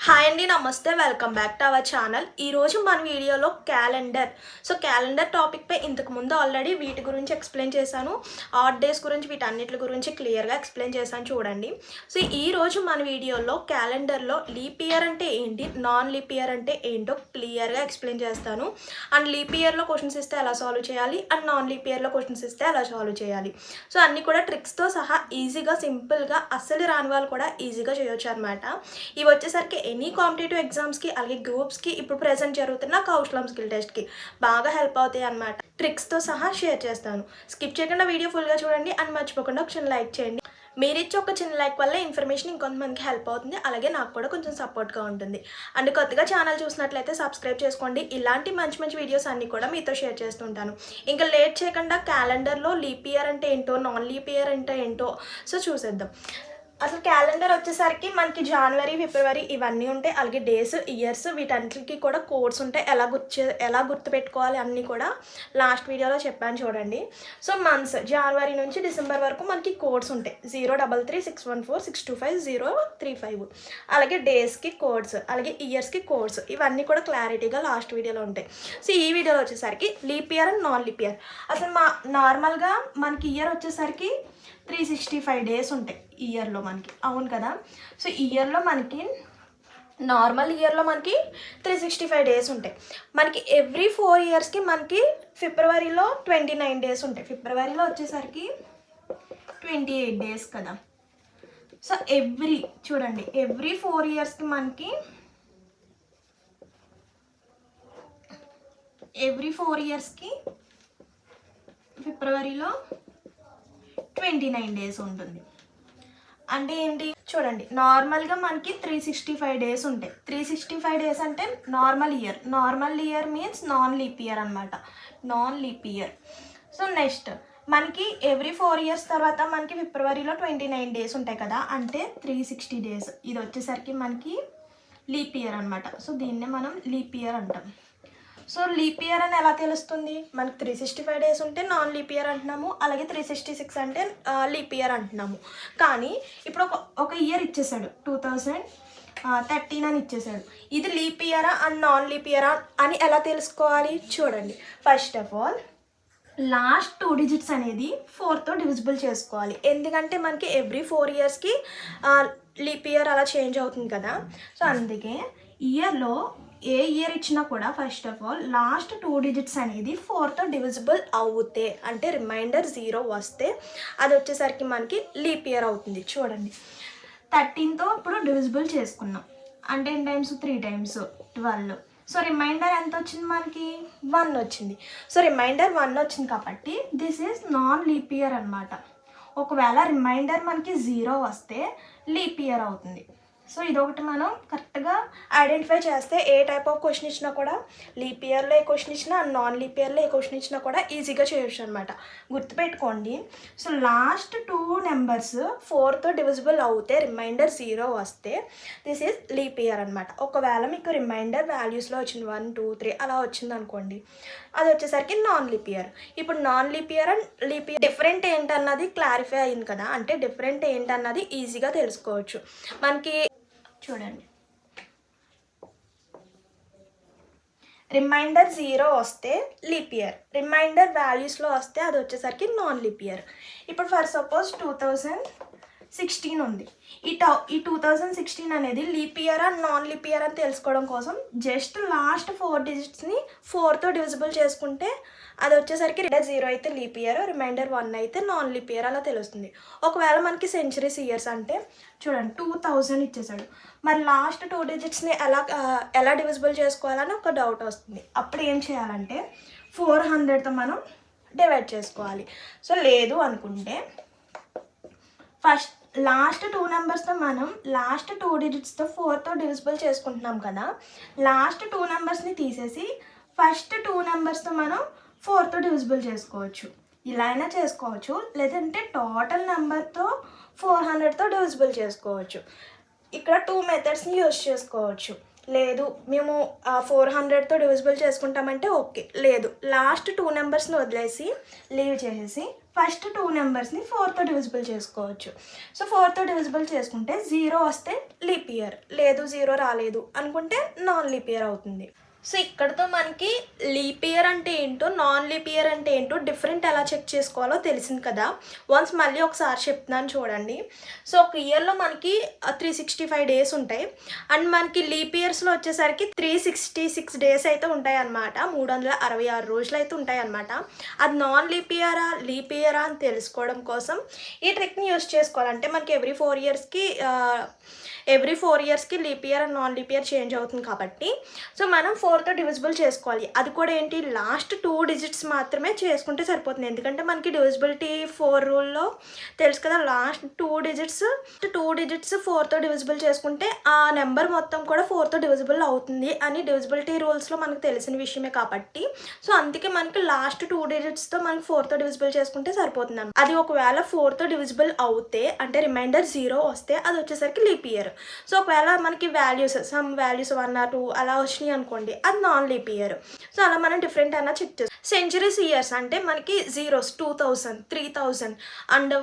Hi అండి, నమస్తే. Welcome back to our channel. ఈరోజు మన వీడియోలో క్యాలెండర్. క్యాలెండర్ టాపిక్పై ఇంతకు ముందు ఆల్రెడీ వీటి గురించి ఎక్స్ప్లెయిన్ చేశాను. ఆడ్ డేస్ గురించి, వీటన్నిటి గురించి క్లియర్గా ఎక్స్ప్లెయిన్ చేశాను చూడండి. ఈరోజు మన వీడియోలో క్యాలెండర్లో లీప్ ఇయర్ అంటే ఏంటి, నాన్ లీప్ ఇయర్ అంటే ఏంటో క్లియర్గా ఎక్స్ప్లెయిన్ చేస్తాను. అండ్ లీప్ ఇయర్లో క్వశ్చన్స్ ఇస్తే ఎలా సాల్వ్ చేయాలి, అండ్ నాన్ లీప్ ఇయర్లో క్వశ్చన్స్ ఇస్తే ఎలా సాల్వ్ చేయాలి. అన్నీ కూడా ట్రిక్స్తో సహా ఈజీగా, సింపుల్గా, అస్సలు రాని వాళ్ళు కూడా ఈజీగా చేయొచ్చు అనమాట. ఇవి వచ్చేసరికి ఎనీ కాంపిటేటివ్ ఎగ్జామ్స్కి, అలాగే గ్రూప్స్కి, ఇప్పుడు ప్రెజెంట్ జరుగుతున్న కౌశలం స్కిల్ టెస్ట్కి బాగా హెల్ప్ అవుతాయి అన్నమాట. ట్రిక్స్తో సహా షేర్ చేస్తాను. స్కిప్ చేయకుండా వీడియో ఫుల్గా చూడండి. అండ్ మర్చిపోకుండా ఒక చిన్న లైక్ చేయండి. మీరు ఇచ్చే ఒక చిన్న లైక్ వల్ల ఇన్ఫర్మేషన్ ఇంకొంతమందికి హెల్ప్ అవుతుంది, అలాగే నాకు కూడా కొంచెం సపోర్ట్గా ఉంటుంది. అండ్ కొత్తగా ఛానల్ చూసినట్లయితే సబ్స్క్రైబ్ చేసుకోండి. ఇలాంటి మంచి మంచి వీడియోస్ అన్నీ కూడా మీతో షేర్ చేస్తుంటాను. ఇంకా లేట్ చేయకుండా క్యాలెండర్లో లీప్ ఇయర్ అంటే ఏంటో, నాన్ లీప్ ఇయర్ అంటే ఏంటో చూసేద్దాం. అసలు క్యాలెండర్ వచ్చేసరికి మనకి జనవరి, ఫిబ్రవరి ఇవన్నీ ఉంటాయి, అలాగే డేస్, ఇయర్స్, వీటన్నిటికి కూడా కోడ్స్ ఉంటాయి. ఎలా గుర్తుపెట్టుకోవాలి అన్నీ కూడా లాస్ట్ వీడియోలో చెప్పాను చూడండి. మంత్స్ జనవరి నుంచి డిసెంబర్ వరకు మనకి కోడ్స్ ఉంటాయి. 033614625 అలాగే డేస్కి కోడ్స్, అలాగే ఇయర్స్కి కోడ్స్, ఇవన్నీ కూడా క్లారిటీగా లాస్ట్ వీడియోలో ఉంటాయి. ఈ వీడియోలో వచ్చేసరికి leap year and non leap year. అసలు నార్మల్గా మనకి ఇయర్ వచ్చేసరికి 365 డేస్ ఉంటాయి ఇయర్లో మనకి, అవును కదా. ఇయర్లో మనకి నార్మల్ ఇయర్లో మనకి 365 డేస్ ఉంటాయి. మనకి ఎవ్రీ 4 ఇయర్స్కి మనకి ఫిబ్రవరిలో 29 డేస్ ఉంటాయి. ఫిబ్రవరిలో వచ్చేసరికి 28 డేస్ కదా. చూడండి, ఎవ్రీ 4 ఇయర్స్కి మనకి ఫిబ్రవరిలో 29 డేస్ ఉంటుంది. అంటే ఏంటి చూడండి, నార్మల్గా మనకి 365 డేస్ ఉంటాయి. 365 డేస్ అంటే normal year means non leap year అనమాట. Non leap year. నెక్స్ట్ మనకి ఎవ్రీ 4 ఇయర్స్ తర్వాత మనకి ఫిబ్రవరిలో 29 డేస్ ఉంటాయి కదా, అంటే 360 డేస్. ఇది వచ్చేసరికి మనకి లీప్ ఇయర్ అనమాట. దీన్నే మనం లీప్ ఇయర్ అంటాం. లీప్ ఇయర్ అని ఎలా తెలుస్తుంది? మనకి 365 డేస్ ఉంటే నాన్ లీప్ ఇయర్ అంటున్నాము, అలాగే 366 అంటే లీప్ ఇయర్ అంటున్నాము. కానీ ఇప్పుడు ఒక ఇయర్ ఇచ్చేసాడు, 2013 అని ఇచ్చేసాడు. ఇది లీప్ ఇయరా అండ్ నాన్ లీప్ ఇయరా అని ఎలా తెలుసుకోవాలి చూడండి. First of all last 2 digits అనేది 4తో డివిజిబుల్ చేసుకోవాలి. ఎందుకంటే మనకి ఎవ్రీ 4 ఇయర్స్కి లీప్ ఇయర్ అలా చేంజ్ అవుతుంది కదా. అందుకే ఇయర్లో ఏ ఇయర్ ఇచ్చినా కూడా first of all last 2 digits అనేది 4తో డివిజిబుల్ అవుతే, అంటే రిమైండర్ 0 వస్తే అది వచ్చేసరికి మనకి లీప్ ఇయర్ అవుతుంది. చూడండి, 13తో ఇప్పుడు డివిజిబుల్ చేసుకున్నాం అంటే 10 టైమ్స్ 3 టైమ్స్ 12. రిమైండర్ ఎంత వచ్చింది మనకి? 1 వచ్చింది. రిమైండర్ 1 వచ్చింది కాబట్టి this is non leap year అనమాట. ఒకవేళ రిమైండర్ మనకి 0 వస్తే లీప్ ఇయర్ అవుతుంది. ఇదొకటి మనం కరెక్ట్గా ఐడెంటిఫై చేస్తే ఏ టైప్ ఆఫ్ క్వశ్చన్ ఇచ్చినా కూడా, లీప్ ఇయర్లో ఏ క్వశ్చన్ ఇచ్చినా, నాన్ లీప్ ఇయర్లో ఏ క్వశ్చన్ ఇచ్చినా కూడా ఈజీగా చేయొచ్చు అనమాట. గుర్తుపెట్టుకోండి. లాస్ట్ 2 నెంబర్స్ 4తో డివిజిబుల్ అవుతే రిమైండర్ 0 వస్తే దిస్ ఈజ్ లీప్ ఇయర్ అనమాట. ఒకవేళ మీకు రిమైండర్ వాల్యూస్లో వచ్చింది 1, 2, 3 అలా వచ్చింది అనుకోండి, అది వచ్చేసరికి నాన్ లీప్ ఇయర్. ఇప్పుడు non leap year and leap year different ఏంటన్నది క్లారిఫై అయింది కదా. అంటే డిఫరెంట్ ఏంటన్నది ఈజీగా తెలుసుకోవచ్చు మనకి. చూడండి, రిమైండర్ 0 వస్తే లీప్ ఇయర్, రిమైండర్ వాల్యూస్లో వస్తే అది వచ్చేసరికి నాన్ లీప్ ఇయర్. ఇప్పుడు ఫర్ సపోజ్ 2016 ఉంది. ఈ 2016 అనేది leap year and non leap year అని తెలుసుకోవడం కోసం జస్ట్ లాస్ట్ 4 డిజిట్స్ని 4తో డివిజిబుల్ చేసుకుంటే అది వచ్చేసరికి 0 అయితే లీప్ ఇయర్, రిమైండర్ 1 అయితే నాన్ లీప్ ఇయర్ అలా తెలుస్తుంది. ఒకవేళ మనకి సెంచరీస్ ఇయర్స్ అంటే చూడండి 2000 ఇచ్చేసాడు, మరి లాస్ట్ 2 డిజిట్స్ని ఎలా డివిజిబుల్ చేసుకోవాలని ఒక డౌట్ వస్తుంది. అప్పుడు ఏం చేయాలంటే 400తో మనం డివైడ్ చేసుకోవాలి. లేదు అనుకుంటే ఫస్ట్ లాస్ట్ 2 నెంబర్స్తో మనం లాస్ట్ 2 డిజిట్స్తో 4తో డివిజిబుల్ చేసుకుంటున్నాం కదా, లాస్ట్ 2 నెంబర్స్ని తీసేసి ఫస్ట్ 2 నెంబర్స్తో మనం 4తో డివిజిబుల్ చేసుకోవచ్చు. ఇలా అయినా చేసుకోవచ్చు, లేదంటే టోటల్ నెంబర్తో 400తో డివిజిబుల్ చేసుకోవచ్చు. ఇక్కడ 2 మెథడ్స్ని యూజ్ చేసుకోవచ్చు. లేదు మేము 400తో డివిజిబుల్ చేసుకుంటామంటే ఓకే. లేదు లాస్ట్ 2 నెంబర్స్ని వదిలేసి లీవ్ చేసేసి ఫస్ట్ 2 నెంబర్స్ని 4తో డివిజిబుల్ చేసుకోవచ్చు. సో 4తో డివిజిబుల్ చేసుకుంటే 0 వస్తే లీప్ ఇయర్, లేదు 0 రాలేదు అనుకుంటే నాన్ లీప్ ఇయర్ అవుతుంది. సో ఇక్కడతో మనకి లీప్ ఇయర్ అంటే ఏంటో, నాన్ లీప్ ఇయర్ అంటే ఏంటో డిఫరెంట్ ఎలా చెక్ చేసుకోవాలో తెలిసింది కదా. వన్స్ మళ్ళీ ఒకసారి చెప్తున్నాను చూడండి. సో ఒక ఇయర్లో మనకి 365 డేస్ ఉంటాయి. అండ్ మనకి లీప్ ఇయర్స్లో వచ్చేసరికి 366 డేస్ అయితే ఉంటాయి అన్నమాట. 366 రోజులు అయితే ఉంటాయి అన్నమాట. అది నాన్ లీప్ ఇయరా అని తెలుసుకోవడం కోసం ఈ ట్రిక్ని యూస్ చేసుకోవాలంటే మనకి ఎవ్రీ 4 ఇయర్స్కి leap year and non leap year change అవుతుంది కాబట్టి సో మనం 4తో డివిజిబుల్ చేసుకోవాలి. అది కూడా ఏంటి, లాస్ట్ 2 డిజిట్స్ మాత్రమే చేసుకుంటే సరిపోతుంది. ఎందుకంటే మనకి డివిజిబిలిటీ 4 రూల్లో తెలుసు కదా, లాస్ట్ 2 డిజిట్స్ 4తో డివిజిబుల్ చేసుకుంటే ఆ నెంబర్ మొత్తం కూడా 4తో డివిజిబుల్ అవుతుంది అని డివిజిబిలిటీ రూల్స్లో మనకు తెలిసిన విషయమే కాబట్టి సో అందుకే మనకి లాస్ట్ 2 డిజిట్స్తో మనకి 4తో డివిజిబుల్ చేసుకుంటే సరిపోతుంది. అది ఒకవేళ 4తో డివిజిబుల్ అవుతే అంటే రిమైండర్ 0 వస్తే అది వచ్చేసరికి లీప్ ఇయర్. సో ఒకవేళ మనకి సమ్ వాల్యూస్ 1 or 2 అలా వచ్చినాయి అనుకోండి, అది నాన్ లీప్ ఇయర్. సో అలా మనం డిఫరెంట్ అన్న చెక్ చేస్తాం. సెంచరీస్ ఇయర్స్ అంటే మనకి జీరోస్ 2000, 3000 అండ్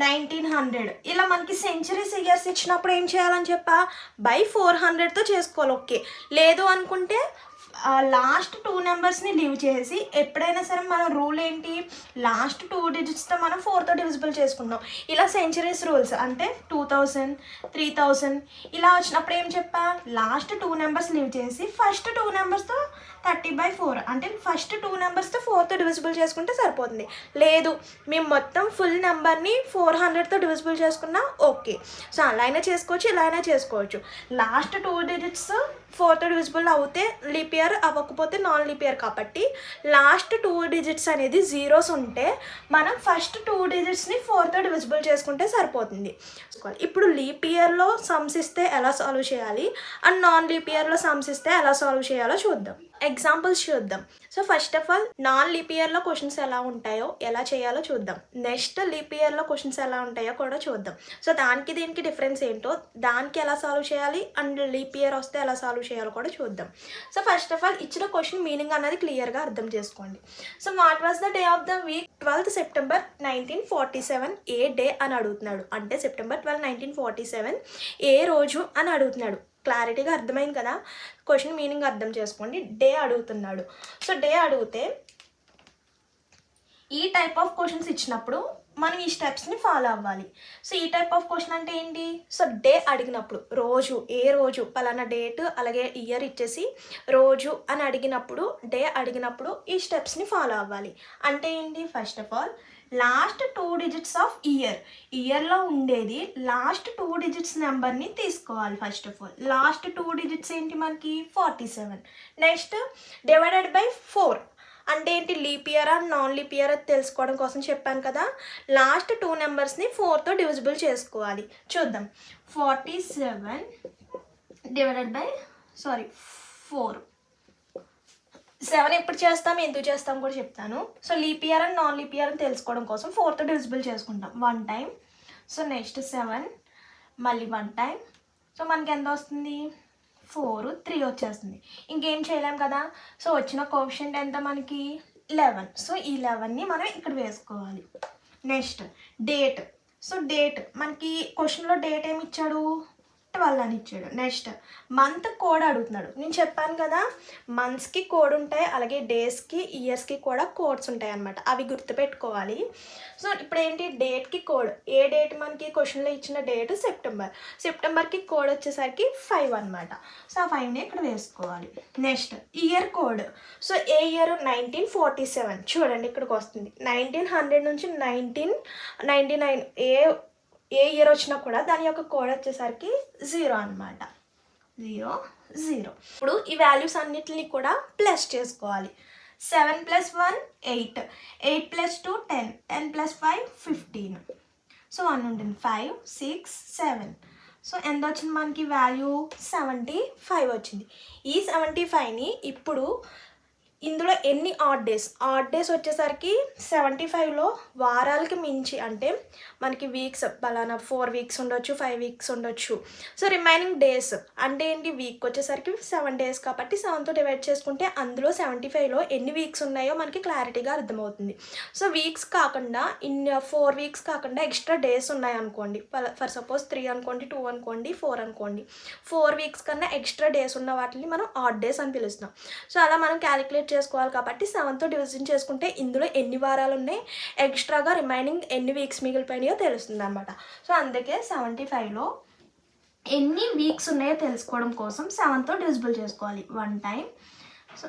1900 ఇలా మనకి సెంచరీస్ ఇయర్స్ ఇచ్చినప్పుడు ఏం చేయాలని చెప్పా, బై 400తో చేసుకోవాలి. ఓకే, లేదు అనుకుంటే లాస్ట్ 2 నెంబర్స్ని లీవ్ చేసి ఎప్పుడైనా సరే మన రూల్ ఏంటి, లాస్ట్ 2 డిజిట్స్తో మనం 4తో డివిజిబుల్ చేసుకుంటాం. ఇలా సెంచరీస్ రూల్స్ అంటే 2000, 3000 ఇలా వచ్చినప్పుడు ఏం చెప్పా, లాస్ట్ 2 నెంబర్స్ లీవ్ చేసి ఫస్ట్ 2 నెంబర్స్తో 30/4 అంటే ఫస్ట్ 2 నెంబర్స్తో 4తో డివిజిబుల్ చేసుకుంటే సరిపోతుంది. లేదు మేము మొత్తం ఫుల్ నెంబర్ని 400తో డివిజిబుల్ చేసుకున్నా ఓకే. సో అలా అయినా చేసుకోవచ్చు, ఇలా అయినా చేసుకోవచ్చు. లాస్ట్ 2 డిజిట్స్ 4తో డివిజిబుల్ అవుతే లీప్ ఇయర్, అవ్వకపోతే నాన్ లీప్ ఇయర్. కాబట్టి లాస్ట్ 2 డిజిట్స్ అనేది జీరోస్ ఉంటే మనం ఫస్ట్ 2 డిజిట్స్ని 4తో డివిజిబుల్ చేసుకుంటే సరిపోతుంది. ఇప్పుడు లీప్ ఇయర్లో సమ్స్ ఇస్తే ఎలా సాల్వ్ చేయాలి అండ్ నాన్ లీప్ ఇయర్లో సమ్స్ ఇస్తే ఎలా సాల్వ్ చేయాలో చూద్దాం. ఎగ్జాంపుల్స్ చూద్దాం. So first of all non leap ఇయర్లో క్వశ్చన్స్ ఎలా ఉంటాయో ఎలా చేయాలో చూద్దాం. నెక్స్ట్ లీప్ ఇయర్లో క్వశ్చన్స్ ఎలా ఉంటాయో కూడా చూద్దాం. సో దానికి దీనికి డిఫరెన్స్ ఏంటో, దానికి ఎలా సాల్వ్ చేయాలి అండ్ లీప్ ఇయర్ వస్తే ఎలా సాల్వ్ చేయాలో కూడా చూద్దాం. సో ఫస్ట్ ఆఫ్ ఆల్ ఇచ్చిన క్వశ్చన్ మీనింగ్ అన్నది క్లియర్గా అర్థం చేసుకోండి. So what was the day of the week, 12th September 1947 A day అని అడుగుతున్నాడు. అంటే September 12, 1947 ఏ రోజు అని అడుగుతున్నాడు. క్లారిటీగా అర్థమైంది కదా, క్వశ్చన్ మీనింగ్ అర్థం చేసుకోండి. డే అడుగుతున్నాడు. సో డే అడిగితే ఈ టైప్ ఆఫ్ క్వశ్చన్స్ ఇచ్చినప్పుడు మనం ఈ స్టెప్స్ని ఫాలో అవ్వాలి. సో ఈ టైప్ ఆఫ్ క్వశ్చన్ అంటే ఏంటి, సో డే అడిగినప్పుడు రోజు, ఏ రోజు పలానా డేట్ అలాగే ఇయర్ ఇచ్చేసి రోజు అని అడిగినప్పుడు, డే అడిగినప్పుడు ఈ స్టెప్స్ని ఫాలో అవ్వాలి. అంటే ఏంటి, first of all last 2 digits of ఇయర్లో ఉండేది లాస్ట్ 2 డిజిట్స్ నెంబర్ని తీసుకోవాలి. First of all last 2 digits ఏంటి మనకి 47. నెక్స్ట్ డివైడెడ్ బై 4 అంటే ఏంటి, leap year and non leap year తెలుసుకోవడం కోసం చెప్పాను కదా. లాస్ట్ 2 నెంబర్స్ని 4తో డివిజిబుల్ చేసుకోవాలి. చూద్దాం. 47 డివైడెడ్ బై 4. 7 ఎప్పుడు చేస్తాం, ఎందుకు చేస్తాం కూడా చెప్తాను. So leap year and non leap year అని తెలుసుకోవడం కోసం 4తో డివిజిబుల్ చేసుకుంటాం 1 టైం. సో నెక్స్ట్ 7 మళ్ళీ 1 టైం. సో మనకి ఎంత వస్తుంది, 4, 3 వచ్చేస్తుంది. ఇంకేం చేయలేం కదా. సో వచ్చిన కోఎఫిషియంట్ ఎంత మనకి 11. సో ఈ 11ని మనం ఇక్కడ వేసుకోవాలి. Next date. సో డేట్ మనకి క్వశ్చన్లో డేట్ ఏమి ఇచ్చాడు, 12 అని ఇచ్చాడు. నెక్స్ట్ మంత్ కోడ్ అడుగుతున్నాడు. నేను చెప్పాను కదా, మంత్స్కి కోడ్ ఉంటాయి, అలాగే డేస్కి ఇయర్స్కి కూడా కోడ్స్ ఉంటాయి అన్నమాట. అవి గుర్తుపెట్టుకోవాలి. సో ఇప్పుడు ఏంటి, డేట్కి కోడ్, ఏ డేట్ మనకి క్వశ్చన్లో ఇచ్చిన డేట్ సెప్టెంబర్కి కోడ్ వచ్చేసరికి 5 అనమాట. సో ఆ 5ని ఇక్కడ వేసుకోవాలి. Next year code. సో ఏ ఇయర్ 1947. చూడండి ఇక్కడికి వస్తుంది. 1900 నుంచి 1999 ఏ ఇయర్ వచ్చినా కూడా దాని యొక్క కోడ్ వచ్చేసరికి 0 అనమాట. 0. ఇప్పుడు ఈ వాల్యూస్ అన్నిటిని కూడా ప్లస్ చేసుకోవాలి. 7 + 1 8, 8 + 2 10, 10 + 5 15. సో 1 ఉంటుంది. 5, 6, 7. సో ఎంత వచ్చింది మనకి వాల్యూ 75 వచ్చింది. ఈ 75ని ఇప్పుడు ఇందులో ఎన్ని ఆడ్ డేస్ వచ్చేసరికి 75లో వారాలకి మించి అంటే మనకి వీక్స్ పలానా 4 వీక్స్ ఉండొచ్చు, 5 వీక్స్ ఉండొచ్చు. సో రిమైనింగ్ డేస్ అంటే ఏంటి, వీక్ వచ్చేసరికి 7 డేస్ కాబట్టి 7తో డివైడ్ చేసుకుంటే అందులో 75లో ఎన్ని వీక్స్ ఉన్నాయో మనకి క్లారిటీగా అర్థమవుతుంది. సో వీక్స్ కాకుండా 4 వీక్స్ కాకుండా ఎక్స్ట్రా డేస్ ఉన్నాయనుకోండి, ఫర్ సపోజ్ 3 అనుకోండి, 2 అనుకోండి, 4 అనుకోండి, 4 వీక్స్ కన్నా ఎక్స్ట్రా డేస్ ఉన్న వాటిని మనం ఆడ్ డేస్ అని పిలుస్తాం. సో అలా మనం క్యాలిక్యులేట్ చేసుకోవాలి కాబట్టి 7తో డివిజన్ చేసుకుంటే ఇందులో ఎన్ని వారాలు ఉన్నాయి, ఎక్స్ట్రాగా రిమైనింగ్ ఎన్ని వీక్స్ మిగిలిపోయినాయో తెలుస్తుంది అనమాట. సో అందుకే 75లో ఎన్ని వీక్స్ ఉన్నాయో తెలుసుకోవడం కోసం 7తో డివిజిబుల్ చేసుకోవాలి. 1 టైం సో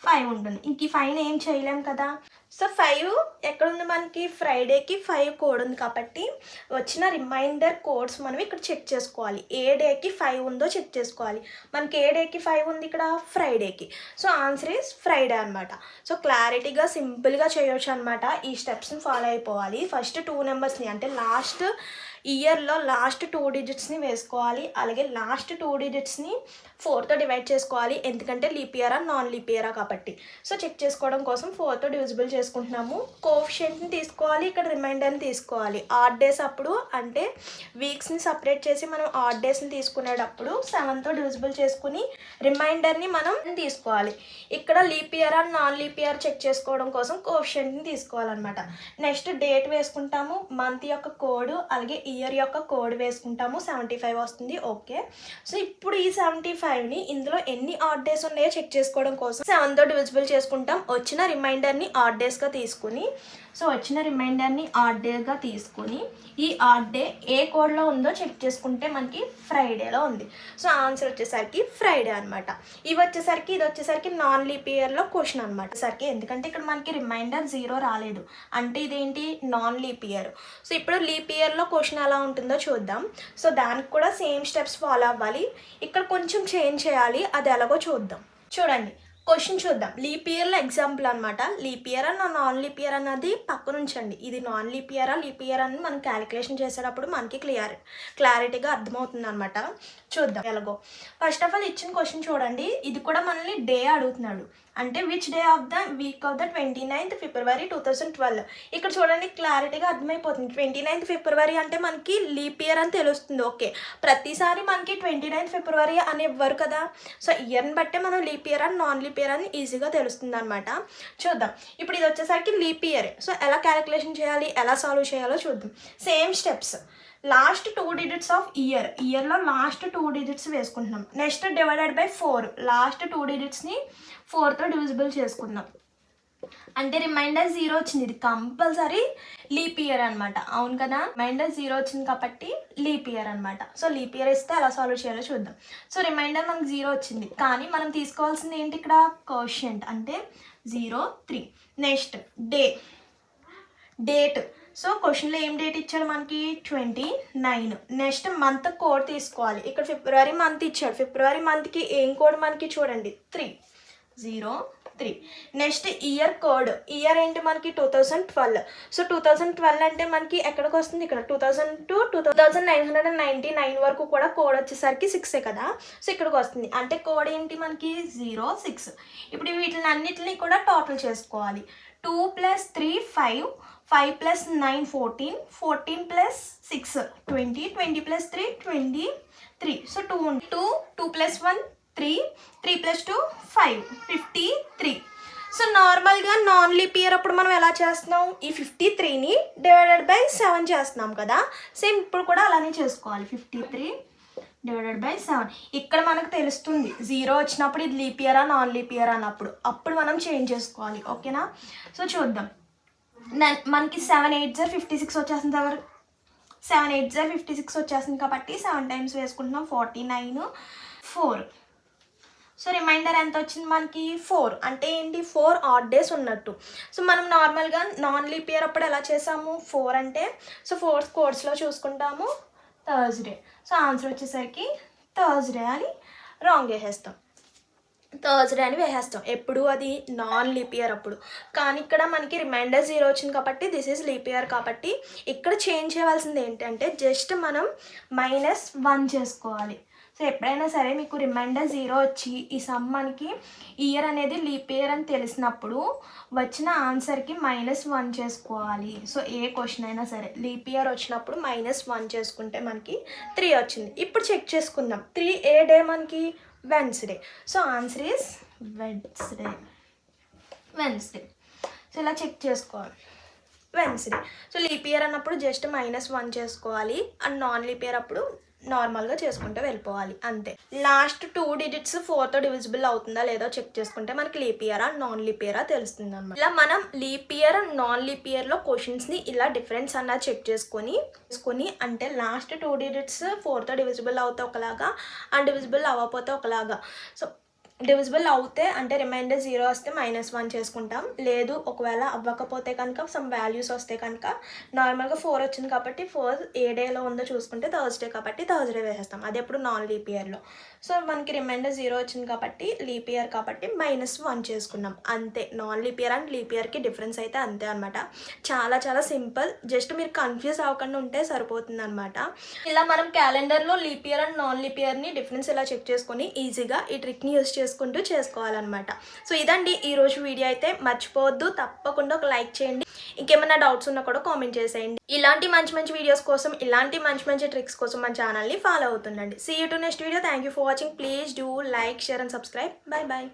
5 ఉంటుంది. ఇంక ఈ 5 ఏం చేయలేం కదా. సో 5 ఎక్కడుంది మనకి, ఫ్రైడేకి 5 కోడ్ ఉంది కాబట్టి వచ్చిన రిమైండర్ కోడ్స్ మనం ఇక్కడ చెక్ చేసుకోవాలి. ఏ డేకి 5 ఉందో చెక్ చేసుకోవాలి. మనకి ఏ డేకి 5 ఉంది ఇక్కడ, ఫ్రైడేకి. సో ఆన్సర్ ఈజ్ ఫ్రైడే అనమాట. సో క్లారిటీగా సింపుల్గా చేయొచ్చు అనమాట. ఈ స్టెప్స్ని ఫాలో అయిపోవాలి. ఫస్ట్ 2 నెంబర్స్ని అంటే లాస్ట్ ఇయర్లో లాస్ట్ 2 డిజిట్స్ని వేసుకోవాలి. అలాగే లాస్ట్ 2 డిజిట్స్ని 4తో డివైడ్ చేసుకోవాలి. ఎందుకంటే లీప్ ఇయరా నాన్ లీప్ ఇయరా కాబట్టి. సో చెక్ చేసుకోవడం కోసం 4తో డివిజిబుల్ చేసుకుంటున్నాము. కోఎఫిషియెంట్ని తీసుకోవాలి, ఇక్కడ రిమైండర్ని తీసుకోవాలి. ఆడ్ డేస్ అప్పుడు అంటే వీక్స్ని సపరేట్ చేసి మనం ఆడ్ డేస్ని తీసుకునేటప్పుడు 7తో డివిజిబుల్ చేసుకుని రిమైండర్ని మనం తీసుకోవాలి. ఇక్కడ లీప్ ఇయరా నాన్ లీప్ ఇయర్ చెక్ చేసుకోవడం కోసం కోఎఫిషియెంట్ని తీసుకోవాలన్నమాట. నెక్స్ట్ డేట్ వేసుకుంటాము, మంత్ యొక్క కోడ్ అలాగే ఇయర్ యొక్క కోడ్ వేసుకుంటాము. 75 వస్తుంది. ఓకే. సో ఇప్పుడు ఈ 75ని ఇందులో ఎన్ని ఆడ్ డేస్ ఉన్నాయో చెక్ చేసుకోవడం కోసం 7తో డివిజిబుల్ చేసుకుంటాం. వచ్చిన రిమైండర్ని ఆడ్ డేస్గా తీసుకుని ఈ ఆడ్ డే ఏ కోడ్లో ఉందో చెక్ చేసుకుంటే మనకి ఫ్రైడేలో ఉంది. సో ఆన్సర్ వచ్చేసరికి ఫ్రైడే అనమాట. ఇది వచ్చేసరికి నాన్ లీప్ ఇయర్లో క్వశ్చన్ అనమాట. ఎందుకంటే ఇక్కడ మనకి రిమైండర్ 0 రాలేదు అంటే ఇదేంటి, నాన్ లీప్ ఇయర్. సో ఇప్పుడు లీప్ ఇయర్లో క్వశ్చన్ ఎలా ఉంటుందో చూద్దాం. సో దానికి కూడా సేమ్ స్టెప్స్ ఫాలో అవ్వాలి. ఇక్కడ కొంచెం చేంజ్ చేయాలి, అది ఎలాగో చూద్దాం. చూడండి క్వశ్చన్ చూద్దాం. లీప్ ఇయర్లో ఎగ్జాంపుల్ అనమాట. లీప్ ఇయర్ అన్న నాన్ లీప్ ఇయర్ అన్నది పక్కన ఉంచండి. ఇది నాన్ లీప్ ఇయర్ అని మనం క్యాలిక్యులేషన్ చేసేటప్పుడు మనకి క్లారిటీగా అర్థమవుతుంది అనమాట. చూద్దాం ఎలాగో. ఫస్ట్ ఆఫ్ ఆల్ ఇచ్చిన క్వశ్చన్ చూడండి. ఇది కూడా మనల్ని డే అడుగుతున్నాడు. అంటే which day of the week off the 29th February 2012. ఇక్కడ చూడండి క్లారిటీగా అర్థమైపోతుంది. 29th February అంటే మనకి లీప్ ఇయర్ అని తెలుస్తుంది. ఓకే, ప్రతిసారి మనకి 29th February అని ఇవ్వరు కదా. సో ఇయర్ని బట్టే మనం లీప్ ఇయర్ అని నాన్ లీప్ ఇయర్ అని ఈజీగా తెలుస్తుంది అనమాట. చూద్దాం. ఇప్పుడు ఇది వచ్చేసరికి లీప్ ఇయర్. సో ఎలా క్యాలిక్యులేషన్ చేయాలి, ఎలా సాల్వ్ చేయాలో చూద్దాం. Same steps. Last 2 digits of ఇయర్లో లాస్ట్ 2 డిజిట్స్ వేసుకుంటున్నాం. నెక్స్ట్ డివైడెడ్ బై 4, లాస్ట్ 2 డిజిట్స్ని 4తో డివిజిబుల్ చేసుకుందాం. అంటే రిమైండర్ 0 వచ్చింది. ఇది కంపల్సరీ లీప్ ఇయర్ అనమాట. అవును కదా, రిమైండర్ 0 వచ్చింది కాబట్టి లీప్ ఇయర్ అనమాట. సో లీప్ ఇయర్ ఇస్తే ఎలా సాల్వ్ చేయాలో చూద్దాం. సో రిమైండర్ మనకు 0 వచ్చింది, కానీ మనం తీసుకోవాల్సింది ఏంటి ఇక్కడ, కోషియంట్ అంటే 0, 3. Next date. సో క్వశ్చన్లో ఏం డేట్ ఇచ్చాడు మనకి, 29. నెక్స్ట్ మంత్ కోడ్ తీసుకోవాలి. ఇక్కడ ఫిబ్రవరి మంత్ ఇచ్చాడు. ఫిబ్రవరి మంత్కి ఏం కోడ్ మనకి చూడండి, 303. Next year code. ఇయర్ ఏంటి మనకి 2012. సో 2012 అంటే మనకి ఎక్కడికి వస్తుంది, ఇక్కడ 2000 to 2999 వరకు కూడా కోడ్ వచ్చేసరికి 6 కదా. సో ఇక్కడికి వస్తుంది అంటే కోడ్ ఏంటి మనకి 06. ఇప్పుడు వీటిని అన్నిటిని కూడా టోటల్ చేసుకోవాలి. 2 + 3 5, 5 + 9 14, 14 + 6 20, 20 + 3 23. సో 2 + 1 3, 3 + 2 5, 53. సో నార్మల్గా నాన్ లీప్ ఇయర్ అప్పుడు మనం ఎలా చేస్తున్నాం, ఈ 53ని డివైడెడ్ బై 7 చేస్తున్నాం కదా. సేమ్ ఇప్పుడు కూడా అలానే చేసుకోవాలి. 53 డివైడెడ్ బై 7. ఇక్కడ మనకు తెలుస్తుంది 0 వచ్చినప్పుడు ఇది లీప్ ఇయరా నాన్ లీప్ ఇయర్ అప్పుడు మనం చేంజ్ చేసుకోవాలి. ఓకేనా. సో చూద్దాం. మనకి 7 8 56 వచ్చేస్తుంది. 7 8 56 వచ్చేస్తుంది కాబట్టి 7 టైమ్స్ వేసుకుంటున్నాం. 49 4. సో రిమైండర్ ఎంత వచ్చింది మనకి, 4. అంటే ఏంటి, 4 ఆడ్ డేస్ ఉన్నట్టు. సో మనం నార్మల్గా నాన్ లీప్ ఇయర్ అప్పుడు ఎలా చేసాము, 4 అంటే సో 4 కోడ్స్లో చూసుకుంటాము థర్స్డే. సో ఆన్సర్ వచ్చేసరికి థర్స్డే అని రాంగ్ వేసేస్తాం. థర్స్డే అని వేసేస్తాం. ఎప్పుడు అది నాన్ లీప్ ఇయర్ అప్పుడు. కానీ ఇక్కడ మనకి రిమైండర్ 0 వచ్చింది కాబట్టి దిస్ ఈజ్ లీప్ ఇయర్ కాబట్టి ఇక్కడ చేంజ్ చేయవలసింది ఏంటంటే జస్ట్ మనం -1 చేసుకోవాలి. సో ఎప్పుడైనా సరే మీకు రిమైండర్ 0 వచ్చి ఈ సమ్ మనకి ఇయర్ అనేది లీప్ ఇయర్ అని తెలిసినప్పుడు వచ్చిన ఆన్సర్కి -1 చేసుకోవాలి. సో ఏ క్వశ్చన్ అయినా సరే లీప్ ఇయర్ వచ్చినప్పుడు -1 చేసుకుంటే మనకి 3 వచ్చింది. ఇప్పుడు చెక్ చేసుకుందాం. 3 ఏ డే మనకి Wednesday. So answer is Wednesday. So ఇలా చెక్ చేసుకోవాలి. వెన్స్డే. సో లీప్ ఇయర్ అన్నప్పుడు జస్ట్ -1 చేసుకోవాలి. అండ్ నాన్ లీప్ ఇయర్ అప్పుడు నార్మల్గా చేసుకుంటే వెళ్ళిపోవాలి అంతే. లాస్ట్ 2 digits 4తో డివిజిబుల్ అవుతుందా లేదో చెక్ చేసుకుంటే మనకి లీప్ ఇయరా నాన్ లీప్ ఇయరా తెలుస్తుంది అనమాట. ఇలా మనం leap year and non leap ఇయర్లో క్వశ్చన్స్ని ఇలా డిఫరెన్స్ అన్నది చెక్ చేసుకొని అంటే లాస్ట్ 2 digits 4తో డివిజిబుల్ అవుతే ఒకలాగా అండ్ డివిజిబుల్ అవ్వకపోతే ఒకలాగా. సో డివిజిబుల్ అవుతే అంటే రిమైండర్ 0 వస్తే -1 చేసుకుంటాం. లేదు ఒకవేళ అవ్వకపోతే కనుక సమ్ వాల్యూస్ వస్తే కనుక నార్మల్గా 4 వచ్చింది కాబట్టి 4 ఏ డేలో ఉందో చూసుకుంటే థర్స్డే కాబట్టి థర్స్డే వేసేస్తాం. అది ఎప్పుడు నాన్ లీప్ ఇయర్లో. సో మనకి రిమైండర్ 0 వచ్చింది కాబట్టి లీప్ ఇయర్ కాబట్టి -1 చేసుకున్నాం అంతే. Non leap year and leap ఇయర్కి డిఫరెన్స్ అయితే అంతే అనమాట. చాలా చాలా సింపుల్. జస్ట్ మీరు కన్ఫ్యూజ్ అవ్వకుండా ఉంటే సరిపోతుంది అనమాట. ఇలా మనం క్యాలెండర్లో leap year and non leap ఇయర్ని డిఫరెన్స్ ఇలా చెక్ చేసుకొని ఈజీగా ఈ ట్రిక్ని యూస్ చేసుకుంటూ చేసుకోవాలన్నమాట. సో ఇదండి ఈరోజు వీడియో అయితే. మర్చిపోవద్దు, తప్పకుండా ఒక లైక్ చేయండి. ఇంకేమైనా డౌట్స్ ఉన్నా కూడా కామెంట్ చేసేయండి. ఇలాంటి మంచి మంచి వీడియోస్ కోసం, ఇలాంటి మంచి మంచి ట్రిక్స్ కోసం మన ఛానల్ని ఫాలో అవుతుండండి. See you to next video. Thank you for watching. Please do like, share and subscribe. Bye bye.